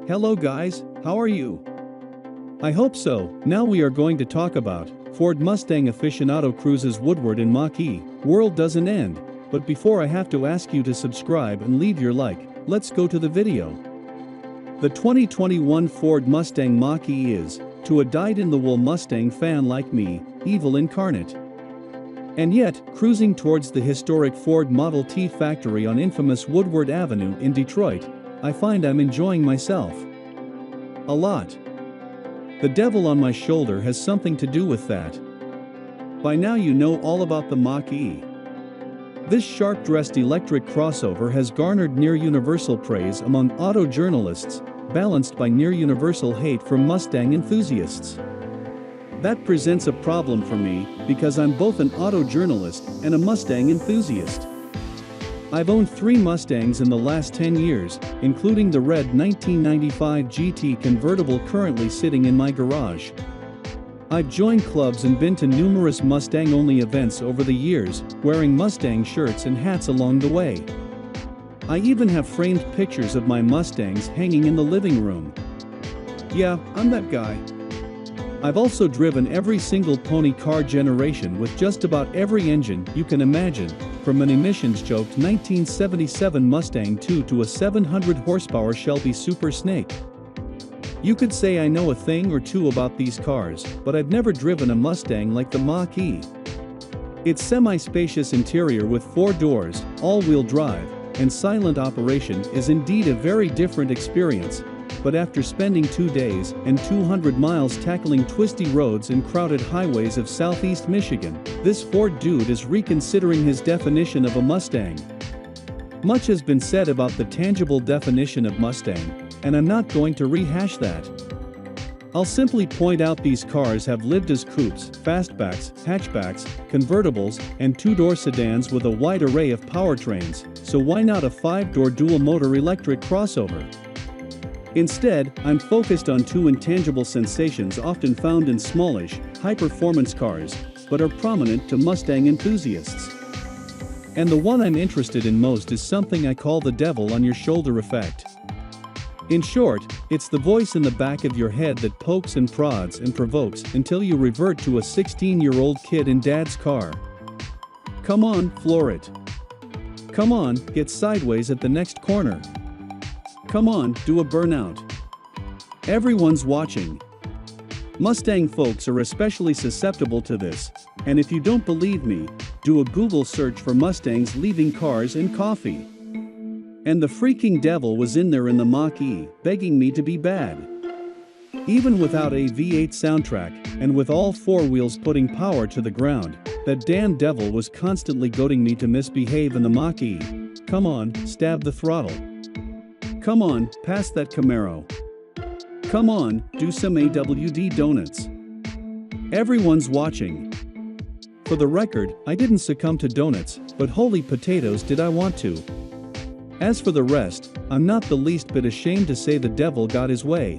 Hello guys, how are you? I hope so. Now we are going to talk about Ford Mustang Aficionado cruises Woodward in Mach-E. World doesn't end, but before I have to ask you to subscribe and leave your like, let's go to the video. The 2021 Ford Mustang Mach-E is, to a dyed-in-the-wool Mustang fan like me, evil incarnate. And yet, cruising towards the historic Ford Model T factory on infamous Woodward Avenue in Detroit, I find I'm enjoying myself a lot. The devil on my shoulder has something to do with that. By now you know all about the Mach-E. This sharp-dressed electric crossover has garnered near-universal praise among auto journalists, balanced by near-universal hate from Mustang enthusiasts. That presents a problem for me, because I'm both an auto journalist and a Mustang enthusiast. I've owned 3 Mustangs in the last 10 years, including the red 1995 GT convertible currently sitting in my garage. I've joined clubs and been to numerous Mustang-only events over the years, wearing Mustang shirts and hats along the way. I even have framed pictures of my Mustangs hanging in the living room. Yeah, I'm that guy. I've also driven every single pony car generation with just about every engine you can imagine, from an emissions-choked 1977 Mustang II to a 700 horsepower Shelby Super Snake. You could say I know a thing or two about these cars, but I've never driven a Mustang like the Mach-E. Its semi-spacious interior with 4 doors, all-wheel drive, and silent operation is indeed a very different experience. But after spending 2 days and 200 miles tackling twisty roads and crowded highways of southeast Michigan, this Ford dude is reconsidering his definition of a Mustang. Much has been said about the tangible definition of Mustang, and I'm not going to rehash that. I'll simply point out these cars have lived as coupes, fastbacks, hatchbacks, convertibles, and 2-door sedans with a wide array of powertrains, so why not a 5-door dual-motor electric crossover? Instead, I'm focused on 2 intangible sensations often found in smallish, high-performance cars, but are prominent to Mustang enthusiasts. And the one I'm interested in most is something I call the devil on your shoulder effect. In short, it's the voice in the back of your head that pokes and prods and provokes until you revert to a 16-year-old kid in dad's car. Come on, floor it. Come on, get sideways at the next corner. Come on, do a burnout. Everyone's watching. Mustang folks are especially susceptible to this, and if you don't believe me, do a Google search for Mustangs leaving cars and coffee. And the freaking devil was in there in the Mach-E, begging me to be bad. Even without a V8 soundtrack, and with all 4 wheels putting power to the ground, that damn devil was constantly goading me to misbehave in the Mach-E. Come on, stab the throttle. Come on, pass that Camaro. Come on, do some AWD donuts. Everyone's watching. For the record, I didn't succumb to donuts, but holy potatoes did I want to. As for the rest, I'm not the least bit ashamed to say the devil got his way.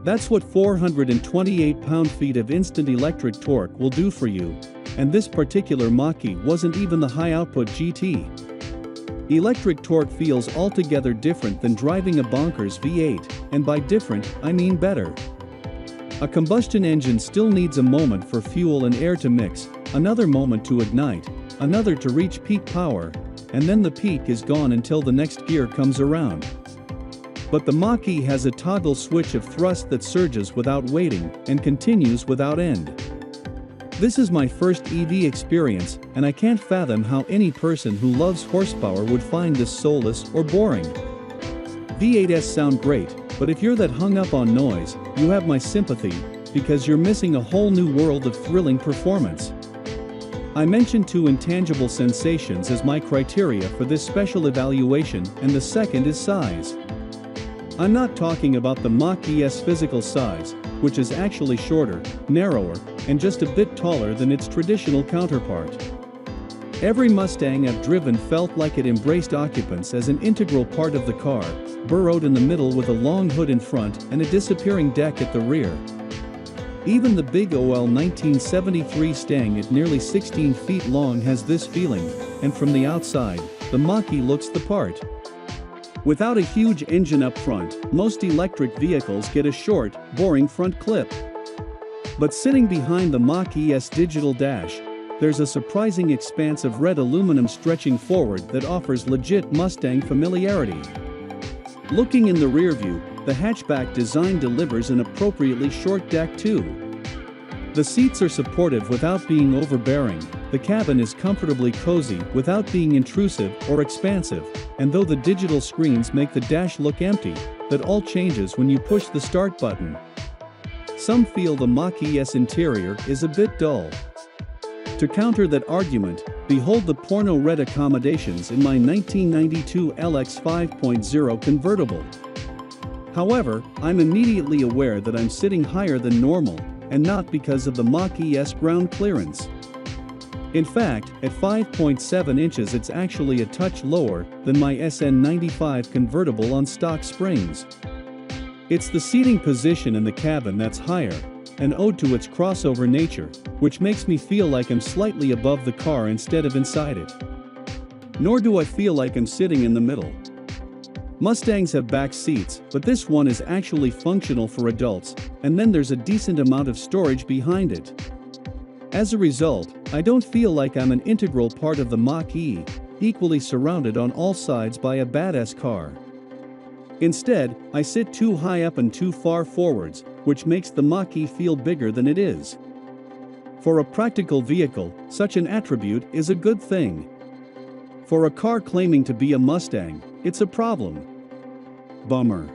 That's what 428 pound-feet of instant electric torque will do for you, and this particular Mach-E wasn't even the high-output GT. Electric torque feels altogether different than driving a bonkers V8, and by different, I mean better. A combustion engine still needs a moment for fuel and air to mix, another moment to ignite, another to reach peak power, and then the peak is gone until the next gear comes around. But the Mach-E has a toggle switch of thrust that surges without waiting and continues without end. This is my first EV experience, and I can't fathom how any person who loves horsepower would find this soulless or boring. V8s sound great, but if you're that hung up on noise, you have my sympathy, because you're missing a whole new world of thrilling performance. I mentioned 2 intangible sensations as my criteria for this special evaluation, and the second is size. I'm not talking about the Mach-E's physical size, which is actually shorter, narrower, and just a bit taller than its traditional counterpart. Every Mustang I've driven felt like it embraced occupants as an integral part of the car, burrowed in the middle with a long hood in front and a disappearing deck at the rear. Even the big OL 1973 Stang at nearly 16 feet long has this feeling, and from the outside, the Mach-E looks the part. Without a huge engine up front, most electric vehicles get a short, boring front clip. But sitting behind the Mach-E's digital dash, there's a surprising expanse of red aluminum stretching forward that offers legit Mustang familiarity. Looking in the rear view, the hatchback design delivers an appropriately short deck too. The seats are supportive without being overbearing, the cabin is comfortably cozy without being intrusive or expansive, and though the digital screens make the dash look empty, that all changes when you push the start button. Some feel the Mach-E's interior is a bit dull. To counter that argument, behold the porno red accommodations in my 1992 LX 5.0 convertible. However, I'm immediately aware that I'm sitting higher than normal, and not because of the Mach-E's ground clearance. In fact, at 5.7 inches it's actually a touch lower than my SN95 convertible on stock springs. It's the seating position in the cabin that's higher, an ode to its crossover nature, which makes me feel like I'm slightly above the car instead of inside it. Nor do I feel like I'm sitting in the middle. Mustangs have back seats, but this one is actually functional for adults, and then there's a decent amount of storage behind it. As a result, I don't feel like I'm an integral part of the Mach-E, equally surrounded on all sides by a badass car. Instead, I sit too high up and too far forwards, which makes the Mach-E feel bigger than it is. For a practical vehicle, such an attribute is a good thing. For a car claiming to be a Mustang, it's a problem. Bummer.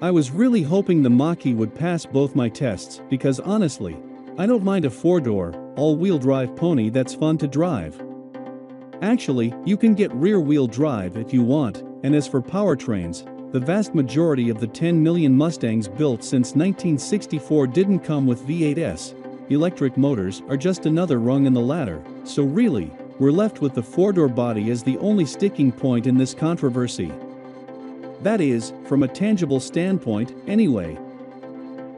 I was really hoping the Mach-E would pass both my tests because honestly, I don't mind a four-door, all-wheel drive pony that's fun to drive. Actually, you can get rear-wheel drive if you want, and as for powertrains, the vast majority of the 10 million Mustangs built since 1964 didn't come with V8s. Electric motors are just another rung in the ladder, so really, we're left with the four-door body as the only sticking point in this controversy. That is, from a tangible standpoint, anyway.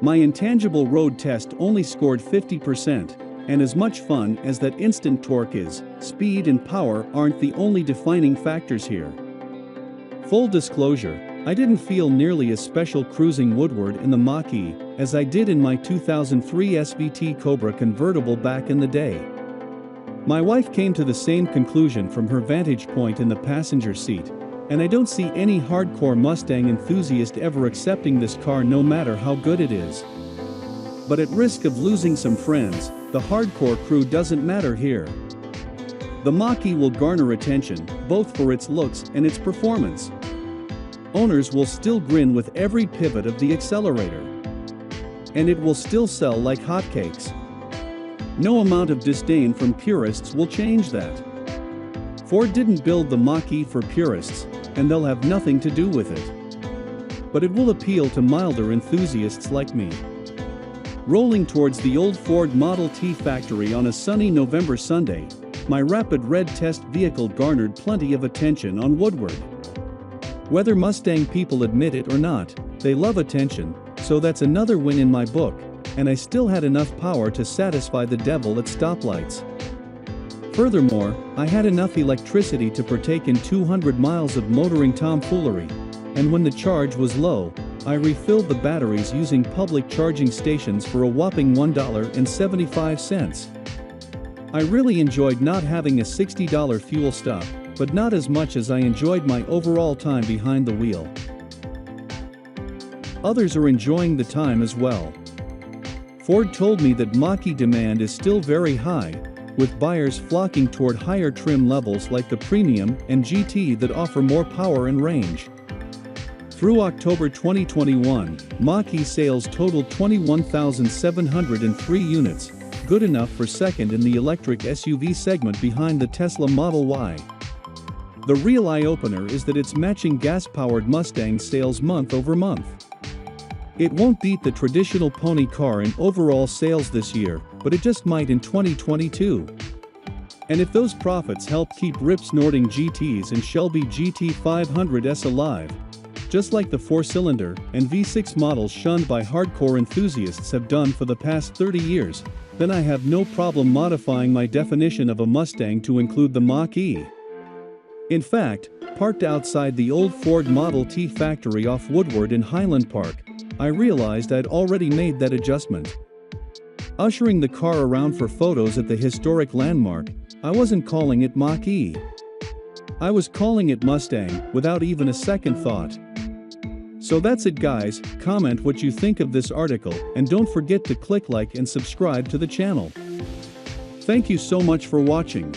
My intangible road test only scored 50%, and as much fun as that instant torque is, speed and power aren't the only defining factors here. Full disclosure, I didn't feel nearly as special cruising Woodward in the Mach-E as I did in my 2003 SVT Cobra convertible back in the day. My wife came to the same conclusion from her vantage point in the passenger seat, and I don't see any hardcore Mustang enthusiast ever accepting this car no matter how good it is. But at risk of losing some friends, the hardcore crew doesn't matter here. The Mach-E will garner attention, both for its looks and its performance. Owners will still grin with every pivot of the accelerator. And it will still sell like hotcakes. No amount of disdain from purists will change that. Ford didn't build the Mach-E for purists, and they'll have nothing to do with it. But it will appeal to milder enthusiasts like me. Rolling towards the old Ford Model T factory on a sunny November Sunday, my Rapid Red test vehicle garnered plenty of attention on Woodward. Whether Mustang people admit it or not, they love attention, so that's another win in my book, and I still had enough power to satisfy the devil at stoplights. Furthermore, I had enough electricity to partake in 200 miles of motoring tomfoolery, and when the charge was low, I refilled the batteries using public charging stations for a whopping $1.75. I really enjoyed not having a $60 fuel stop, but not as much as I enjoyed my overall time behind the wheel. Others are enjoying the time as well. Ford told me that Mach-E demand is still very high, with buyers flocking toward higher trim levels like the Premium and GT that offer more power and range. Through October 2021, Mach-E sales totaled 21,703 units, good enough for second in the electric SUV segment behind the Tesla Model Y. The real eye-opener is that it's matching gas-powered Mustang sales month over month. It won't beat the traditional pony car in overall sales this year, but it just might in 2022. And if those profits help keep rip-snorting GTs and Shelby GT500s alive, just like the four-cylinder and V6 models shunned by hardcore enthusiasts have done for the past 30 years, then I have no problem modifying my definition of a Mustang to include the Mach-E. In fact, Parked outside the old Ford Model T factory off Woodward in Highland Park, I realized I'd already made that adjustment. Ushering the car around for photos at the historic landmark, I wasn't calling it Mach-E. I was calling it Mustang, without even a second thought. So that's it guys, comment what you think of this article, and don't forget to click like and subscribe to the channel. Thank you so much for watching.